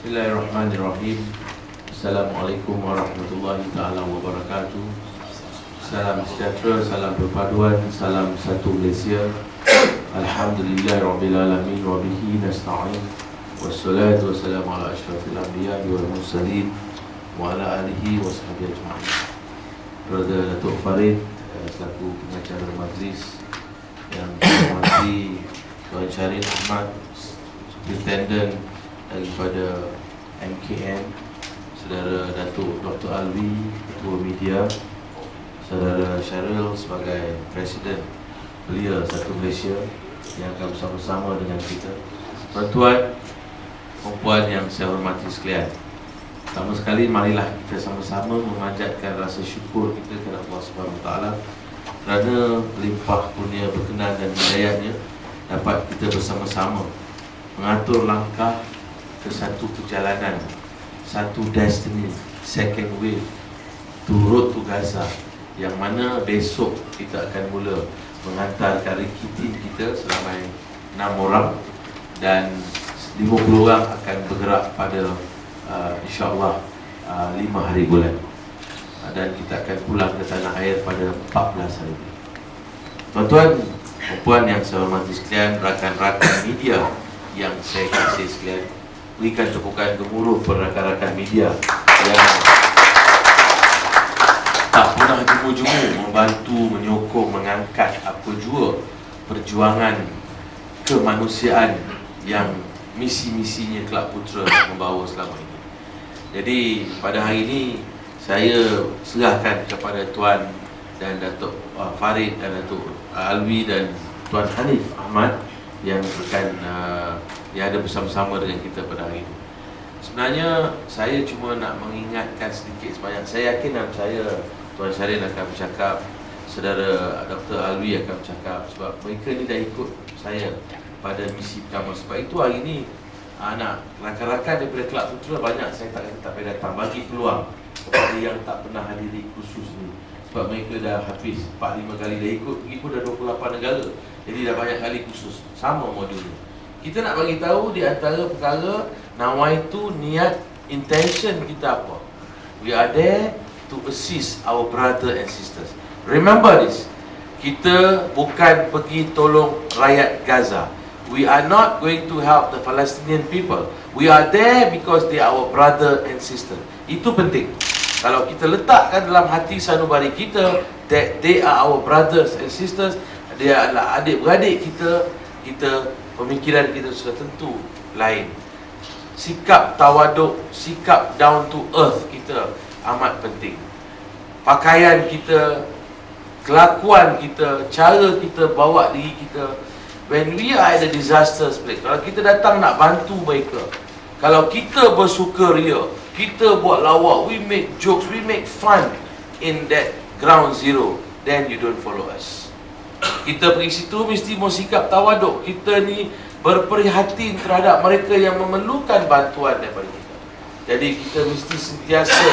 Bismillahirrahmanirrahim. Assalamualaikum warahmatullahi ta'ala wabarakatuh. Salam sejahtera, salam perpaduan, salam satu Malaysia. Alhamdulillahirrabbilalamin wa bihi nasta'in. Wassalatu wassalamu ala ashrafil anbiya wal mursalin wa ala alihi wa sahbihi ajma'in. Brother Datuk Farid selaku pengacara majlis, yang dihormati Tuan Syarin Ahmad, Superintendent daripada MKN, Saudara Datuk Dr. Alwi, Ketua Media, Saudara Syaril sebagai Presiden Belia Satu Malaysia yang akan bersama-sama dengan kita. Tuan-tuan, perempuan yang saya hormati sekalian, pertama sekali marilah kita sama-sama memanjatkan rasa syukur kita kepada Allah SWT kerana limpah kurnia berkenan dan hidayahnya dapat kita bersama-sama mengatur langkah ke satu perjalanan, satu destiny, second wave to road to Gaza, yang mana besok kita akan mula menghantar karikiti kita seramai 6 orang dan 50 orang akan bergerak pada insyaAllah 5 hari bulan, dan kita akan pulang ke tanah air pada 14 hari. Tuan-tuan, perempuan yang saya hormati sekalian, rakan-rakan media yang saya kasih sekalian, berikan tepukan gemuruh per rakan-rakan media yang tak pernah jemu-jemu membantu, menyokong, mengangkat apa jua perjuangan kemanusiaan yang misi-misinya Kelab Putera membawa selama ini. Jadi pada hari ini saya serahkan kepada Tuan dan Datuk Farid dan Datuk Alwi dan Tuan Hanif Ahmad yang akan yang ada bersama-sama dengan kita pada hari ini. Sebenarnya saya cuma nak mengingatkan sedikit sebanyak. Saya yakin dan saya Tuan Syarin akan bercakap, Saudara Dr. Alwi akan bercakap, sebab mereka ni dah ikut saya pada misi pertama. Sebab itu hari ini anak rakan-rakan daripada Kelab Putera banyak saya tak payah datang, bagi peluang kepada yang tak pernah hadiri khusus ni. Sebab mereka dah habis 4-5 kali dah ikut, pergi pun dah 28 negara. Jadi dah banyak kali khusus, sama modulnya. Kita nak bagi tahu di antara perkara nawaitu, niat, intention kita apa. We are there to assist our brother and sisters. Remember this. Kita bukan pergi tolong rakyat Gaza. We are not going to help the Palestinian people. We are there because they are our brother and sister. Itu penting. Kalau kita letakkan dalam hati sanubari kita that they are our brothers and sisters, dia adalah adik-beradik kita, pemikiran kita sudah tentu lain. Sikap tawaduk, sikap down to earth kita amat penting. Pakaian kita, kelakuan kita, cara kita bawa diri kita. When we are at a disaster place, kalau kita datang nak bantu mereka, kalau kita bersukaria, kita buat lawak, we make jokes, we make fun in that ground zero, then you don't follow us. Kita pergi situ mesti mau sikap tawaduk. Kita ni berprihatin terhadap mereka yang memerlukan bantuan daripada kita. Jadi kita mesti sentiasa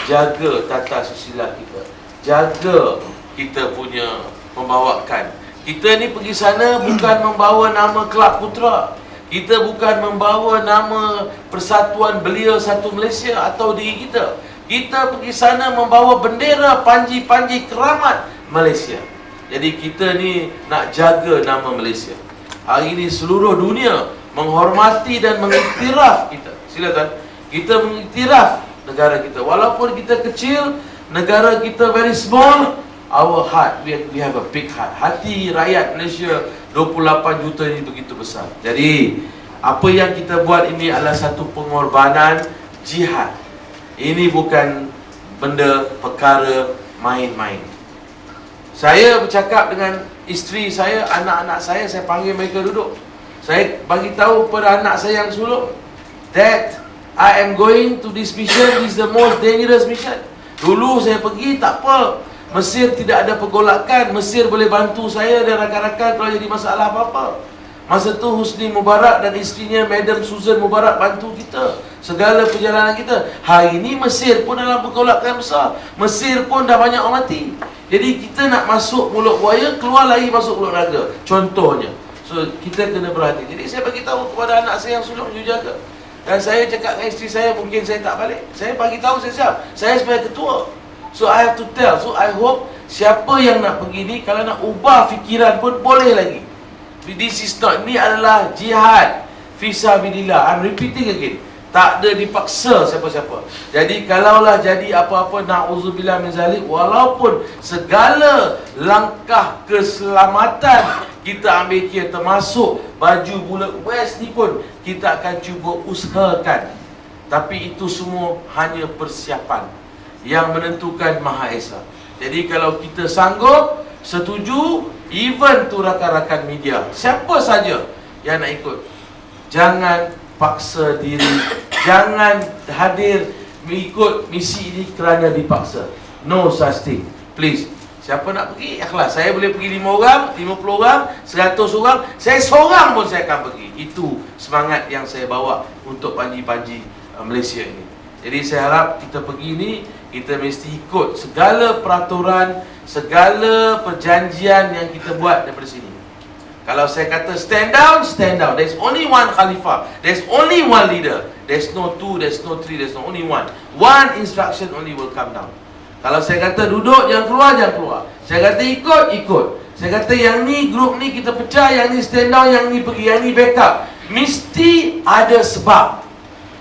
jaga tata susila kita, jaga kita punya pembawakan. Kita ni pergi sana bukan membawa nama Kelab Putera, kita bukan membawa nama Persatuan Belia Satu Malaysia atau diri kita. Kita pergi sana membawa bendera panji-panji keramat Malaysia. Jadi kita ni nak jaga nama Malaysia. Hari ini seluruh dunia menghormati dan mengiktiraf kita. Silakan. Kita mengiktiraf negara kita. Walaupun kita kecil, negara kita very small, our heart, we have a big heart. Hati rakyat Malaysia 28 juta ini begitu besar. Jadi apa yang kita buat ini adalah satu pengorbanan jihad. Ini bukan benda perkara main-main. Saya bercakap dengan isteri saya, anak-anak saya panggil mereka duduk. Saya bagi tahu pada anak saya yang sulung that I am going to this mission, this is the most dangerous mission. Dulu saya pergi tak apa, Mesir tidak ada pergolakan, Mesir boleh bantu saya dan rakan-rakan kalau jadi masalah apa-apa. Masa tu Husni Mubarak dan isterinya Madam Susan Mubarak bantu kita segala perjalanan kita. Hari ini Mesir pun dalam pergolakan besar, Mesir pun dah banyak orang mati. Jadi kita nak masuk mulut buaya, keluar lagi masuk mulut naga, contohnya. So kita kena berhati. Jadi saya bagi tahu kepada anak saya yang sulung, you jaga. Dan saya cakap dengan isteri saya, mungkin saya tak balik. Saya bagi tahu saya siap. Saya sebagai ketua. So I have to tell. So I hope siapa yang nak pergi ni, kalau nak ubah fikiran pun boleh lagi. This is not, ni adalah jihad fisabilillah. I'm repeating again. Tak ada dipaksa siapa-siapa. Jadi kalaulah jadi apa-apa, na'udzubillah min zalik, walaupun segala langkah keselamatan kita ambil kira, termasuk baju bulat West ni pun kita akan cuba usahakan. Tapi itu semua hanya persiapan. Yang menentukan Maha Esa. Jadi kalau kita sanggup, setuju, even tu rakan-rakan media, siapa saja yang nak ikut, jangan paksa diri, jangan hadir mengikut misi ini kerana dipaksa. No such thing. Please. Siapa nak pergi, ikhlas. Saya boleh pergi 5 orang, 50 orang, 100 orang, saya seorang pun saya akan pergi. Itu semangat yang saya bawa untuk panji-panji Malaysia ini. Jadi saya harap kita pergi ni, kita mesti ikut segala peraturan, segala perjanjian yang kita buat daripada sini. Kalau saya kata stand down, stand down. There's only one Khalifah. There's only one leader. There's no two, there's no three, there's no only one. One instruction only will come down. Kalau saya kata duduk, jangan keluar, jangan keluar. Saya kata ikut, ikut. Saya kata yang ni, grup ni kita pecah, yang ni stand down, yang ni pergi, yang ni backup. Mesti ada sebab.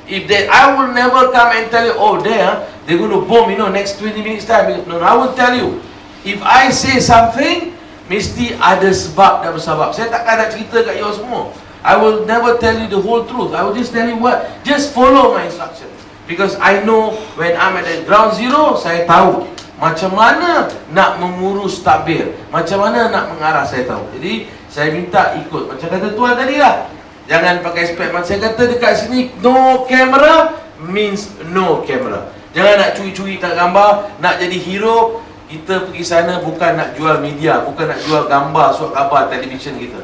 If they, I will never come and tell you, oh there, they're going to bomb, next 20 minutes time. No, I will tell you. If I say something, mesti ada sebab dan bersabab. Saya takkan nak cerita kat you semua. I will never tell you the whole truth. I will just tell you what, just follow my instruction. Because I know when I'm at the ground zero, saya tahu macam mana nak mengurus takbir, macam mana nak mengarah, saya tahu. Jadi saya minta ikut. Macam kata tuan tadi lah, jangan pakai spek. Saya kata dekat sini no camera means no camera. Jangan nak curi-curi tak gambar, nak jadi hero. Kita pergi sana bukan nak jual media, bukan nak jual gambar, surat khabar, televisyen kita.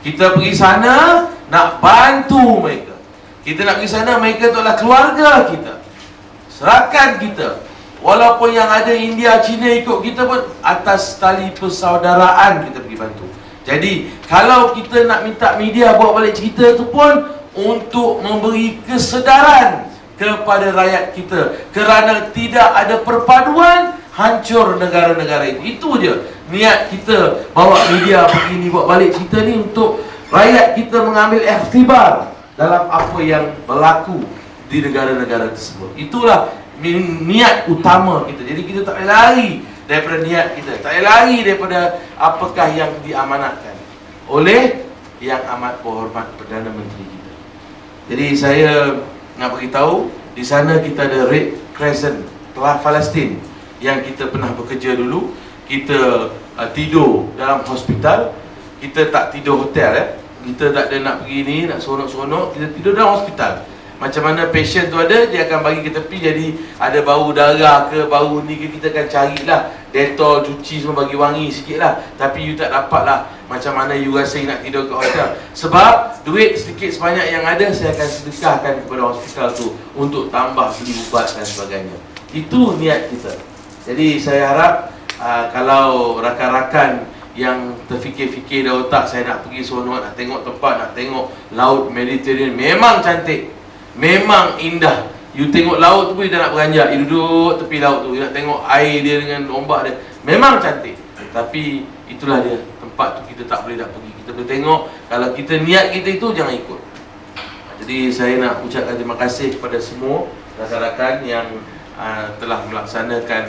Kita pergi sana nak bantu mereka. Kita nak pergi sana, mereka tu adalah keluarga kita, serakan kita. Walaupun yang ada India, China ikut kita pun, atas tali persaudaraan kita pergi bantu. Jadi kalau kita nak minta media bawa balik cerita tu pun untuk memberi kesedaran kepada rakyat kita. Kerana tidak ada perpaduan, hancur negara-negara itu. Itu je niat kita bawa media pergi ni, bawa balik cerita ni, untuk rakyat kita mengambil ikhtibar dalam apa yang berlaku di negara-negara tersebut. Itulah niat utama kita. Jadi kita tak boleh lari daripada niat kita, tak boleh lari daripada apakah yang diamanatkan oleh Yang Amat Berhormat Perdana Menteri kita. Jadi saya nak beritahu, di sana kita ada Red Crescent Palestin yang kita pernah bekerja dulu. Kita tidur dalam hospital. Kita tak tidur hotel. Kita tak ada nak pergi ni, nak seronok-seronok. Kita tidur dalam hospital. Macam mana patient tu ada, dia akan bagi ke tepi. Jadi ada bau darah ke, bau ni ke, kita akan carilah Dettol, cuci semua, bagi wangi sikit lah. Tapi you tak dapat lah macam mana you rasa you nak tidur ke hotel. Sebab duit sedikit sebanyak yang ada, saya akan sedekahkan kepada hospital tu untuk tambah beli ubat dan sebagainya. Itu niat kita. Jadi saya harap kalau rakan-rakan yang terfikir-fikir dah otak, saya nak pergi seronok, nak tengok tempat, nak tengok laut Mediterranean, memang cantik, memang indah. You tengok laut tu pun you tak nak beranjak, you duduk tepi laut tu, you nak tengok air dia dengan ombak dia, memang cantik. Tapi itulah dia, tempat tu kita tak boleh nak pergi. Kita boleh tengok, kalau kita niat kita itu, jangan ikut. Jadi saya nak ucapkan terima kasih kepada semua rakan-rakan yang telah melaksanakan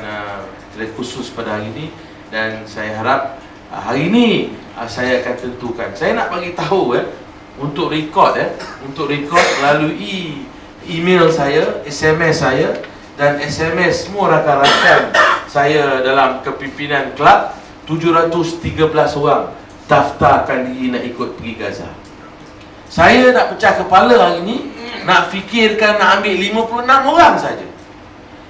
khusus pada hari ini. Dan saya harap hari ini saya akan tentukan. Saya nak bagi tahu untuk rekod melalui email saya, SMS saya dan SMS semua rakan-rakan saya dalam kepimpinan kelab. 713 orang daftarkan diri nak ikut pergi Gaza. Saya nak pecah kepala hari ini, nak fikirkan nak ambil 56 orang saja.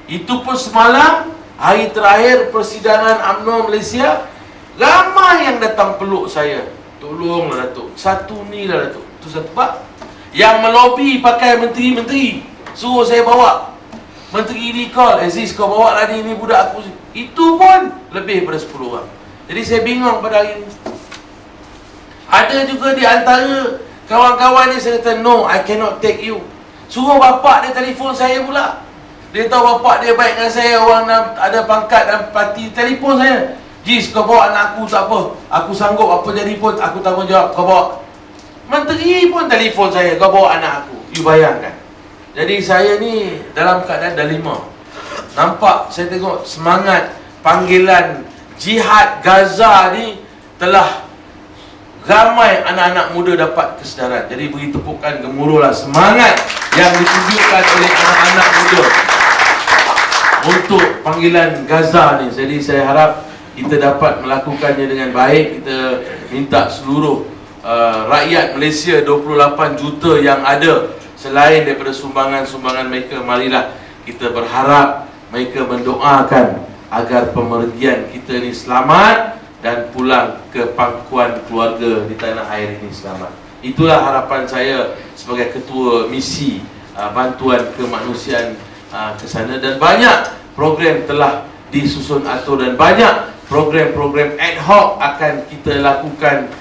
Itu pun semalam, hari terakhir persidangan UMNO Malaysia, ramai yang datang peluk saya. Tolonglah Datuk, satu ni lah Datuk. Itu satu bab. Yang melobi pakai menteri-menteri, suruh saya bawa. Menteri ni call, Aziz kau bawa lah ni budak aku. Itu pun lebih daripada 10 orang. Jadi saya bingung pada hari ini. Ada juga di antara kawan-kawan ni, saya kata no, I cannot take you. Suruh bapak dia telefon saya pula. Dia tahu bapak dia baik dengan saya, orang ada pangkat dan parti, telefon saya. Jis, kau bawa anak aku tak apa, aku sanggup apa jadi pun, aku tanggungjawab. Kau bawa menteri pun telefon saya, kau bawa anak aku. You bayangkan. Jadi saya ni dalam keadaan dilema. Nampak, saya tengok semangat panggilan jihad Gaza ni telah ramai anak-anak muda dapat kesedaran. Jadi beri tepukan gemuruhlah semangat yang ditunjukkan oleh anak-anak muda untuk panggilan Gaza ni. Jadi saya harap kita dapat melakukannya dengan baik. Kita minta seluruh rakyat Malaysia 28 juta yang ada, selain daripada sumbangan-sumbangan mereka, marilah kita berharap mereka mendoakan agar pemergian kita ni selamat dan pulang ke pangkuan keluarga di tanah air ini selamat. Itulah harapan saya sebagai ketua misi bantuan kemanusiaan ke sana. Dan banyak program telah disusun atur dan banyak program-program ad hoc akan kita lakukan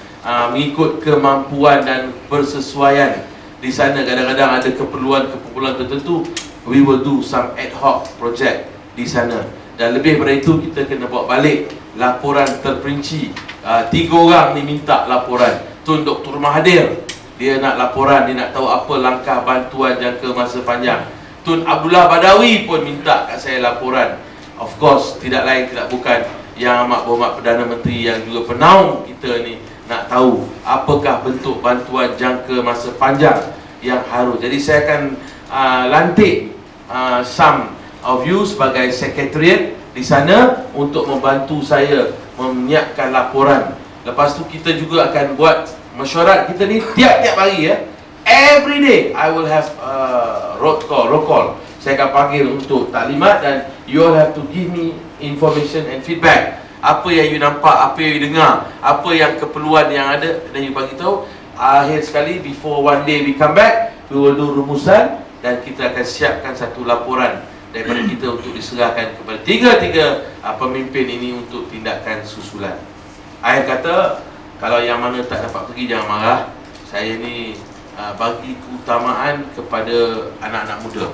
mengikut kemampuan dan bersesuaian di sana. Kadang-kadang ada keperluan tertentu, we will do some ad hoc project di sana. Dan lebih daripada itu, kita kena bawa balik laporan terperinci. 3 orang ni minta laporan. Tun Dr. Mahathir, dia nak laporan, dia nak tahu apa langkah bantuan jangka masa panjang. Tun Abdullah Badawi pun minta kat saya laporan. Of course, tidak lain tidak bukan Yang Amat Berhormat Perdana Menteri yang juga penaung kita ni nak tahu apakah bentuk bantuan jangka masa panjang yang harus. Jadi saya akan lantik some of you sebagai sekretariat di sana untuk membantu saya menyiapkan laporan. Lepas tu kita juga akan buat mesyuarat kita ni tiap-tiap hari ya. Every day I will have roll call. Saya akan panggil untuk taklimat dan you all have to give me information and feedback. Apa yang you nampak, apa yang you dengar, apa yang keperluan yang ada, dan you bagi tahu. Akhir sekali, before one day we come back, we will do rumusan dan kita akan siapkan satu laporan daripada kita untuk diserahkan kepada tiga-tiga pemimpin ini untuk tindakan susulan. Akhir kata, kalau yang mana tak dapat pergi jangan marah. Saya ni bagi keutamaan kepada anak-anak muda.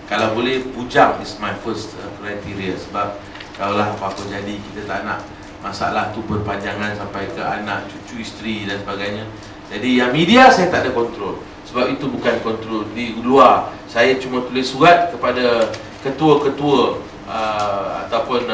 Kalau boleh, bujang is my first criteria. Sebab kalaulah apa-apa jadi, kita tak nak masalah tu berpanjangan sampai ke anak, cucu, isteri dan sebagainya. Jadi yang media saya tak ada kontrol. Sebab itu bukan kontrol di luar. Saya cuma tulis surat kepada ketua-ketua ataupun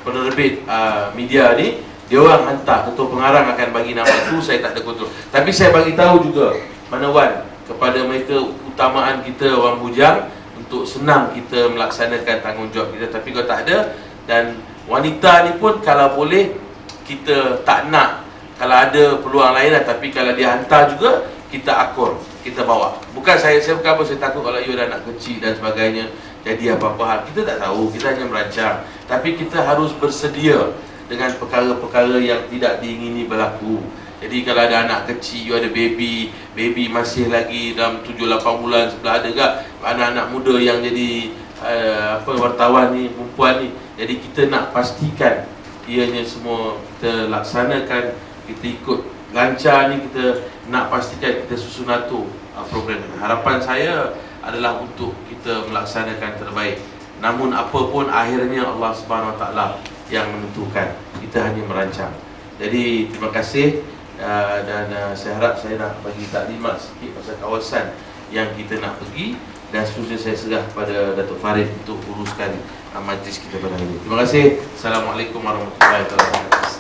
penerbit media ni. Dia orang hantar, ketua pengarang akan bagi nama itu, saya tak ada kontrol. Tapi saya bagi tahu juga, Mana Wan, kepada mereka keutamaan kita orang bujang untuk senang kita melaksanakan tanggungjawab kita. Tapi kalau tak ada, dan wanita ni pun kalau boleh kita tak nak, kalau ada peluang lain lah, tapi kalau dia hantar juga kita akur, kita bawa. Bukan saya bukan apa, saya takut kalau you ada anak kecil dan sebagainya jadi apa-apa hal, kita tak tahu, kita hanya merancang. Tapi kita harus bersedia dengan perkara-perkara yang tidak diingini berlaku. Jadi kalau ada anak kecil, you ada baby masih lagi dalam 7-8 bulan, sebelah ada ke anak-anak muda yang jadi wartawan ni, perempuan ni. Jadi kita nak pastikan ianya semua kita laksanakan, kita ikut lancar ni, kita nak pastikan kita susun atur program ni. Harapan saya adalah untuk kita melaksanakan terbaik. Namun apa pun akhirnya Allah Subhanahu Wa Taala yang menentukan, kita hanya merancang. Jadi terima kasih. Dan saya harap saya nak bagi taklimat sikit pasal kawasan yang kita nak pergi, dan seterusnya saya serah kepada Datuk Farid untuk uruskan majlis kita pada hari ini. Terima kasih. Assalamualaikum warahmatullahi wabarakatuh.